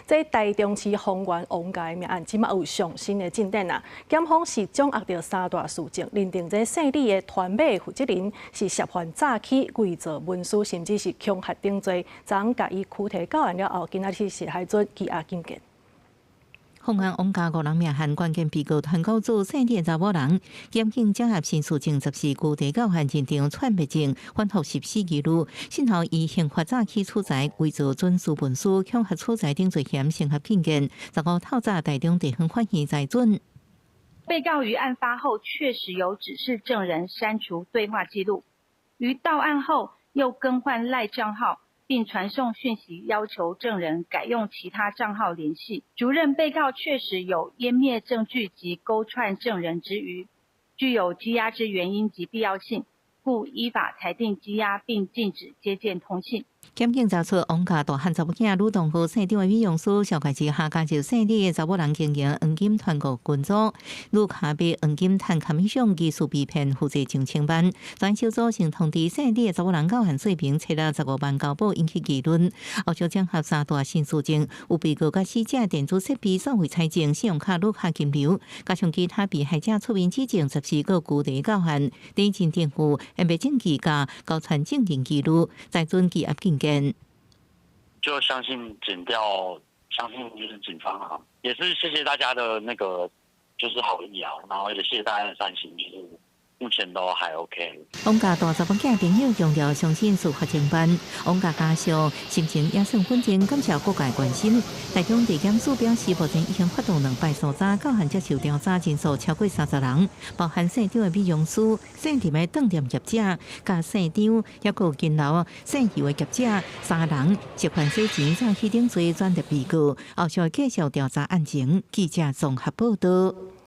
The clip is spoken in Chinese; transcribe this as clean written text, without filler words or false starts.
在台中市丰原王家命案，即马有上新的进展啊！检方是掌握到三大事证，认定这姓李的团买负责人是涉犯诈欺、伪造文书，甚至是恐吓等罪，昨甲伊拘提到案了后，今仔日是海准羁押禁见。凤安王家5人命案关键被告团购做姓李的查某人，检警整合新事证14具提到案现场串灭证，反复14记录，先后以刑罚诈欺处财、伪造准书文书、恐吓处财等罪嫌成合禁见。15透早台中地方法院裁准。被告于案发后确实有指示证人删除对话记录，于到案后又更换赖账号。并传送讯息要求证人改用其他账号联系，主认被告确实有湮灭证据及勾串证人之余，具有羁押之原因及必要性，故依法裁定羁押并禁止接见通信。检警查出王家大汉查某囝女同和姓张的美容师小开始下加入姓李的查某人经营黄金团购群组，女下被黄金碳卡米上技术被骗负责上千万。全小组先通知姓李的查某人到案水平测了15万交保，引起议论。后续整合三大新事证，有被告甲死者电子设备收回财政、信用卡、录卡金流，加上其他被害者出面指证14个具体到案，第一政府也被证据价交传证人记录，再准羁押禁见。就相信检调，相信就是警方啊，也是谢谢大家的那个就是好意啊，然后也谢谢大家的善心，就是目前都还 OK。王家大查某囝朋友强调相信司法侦办，王家家属心情也算稳定，感谢各界关心。台中地检署表示，目前已经发动2摆搜查，到案接受调查人数超过30人，包含姓张的美容师、姓陈的饭店业者、甲姓张也有金楼姓余的业者3人涉犯洗钱、诈欺等罪专特被告，后续继续调查案情。记者综合报道。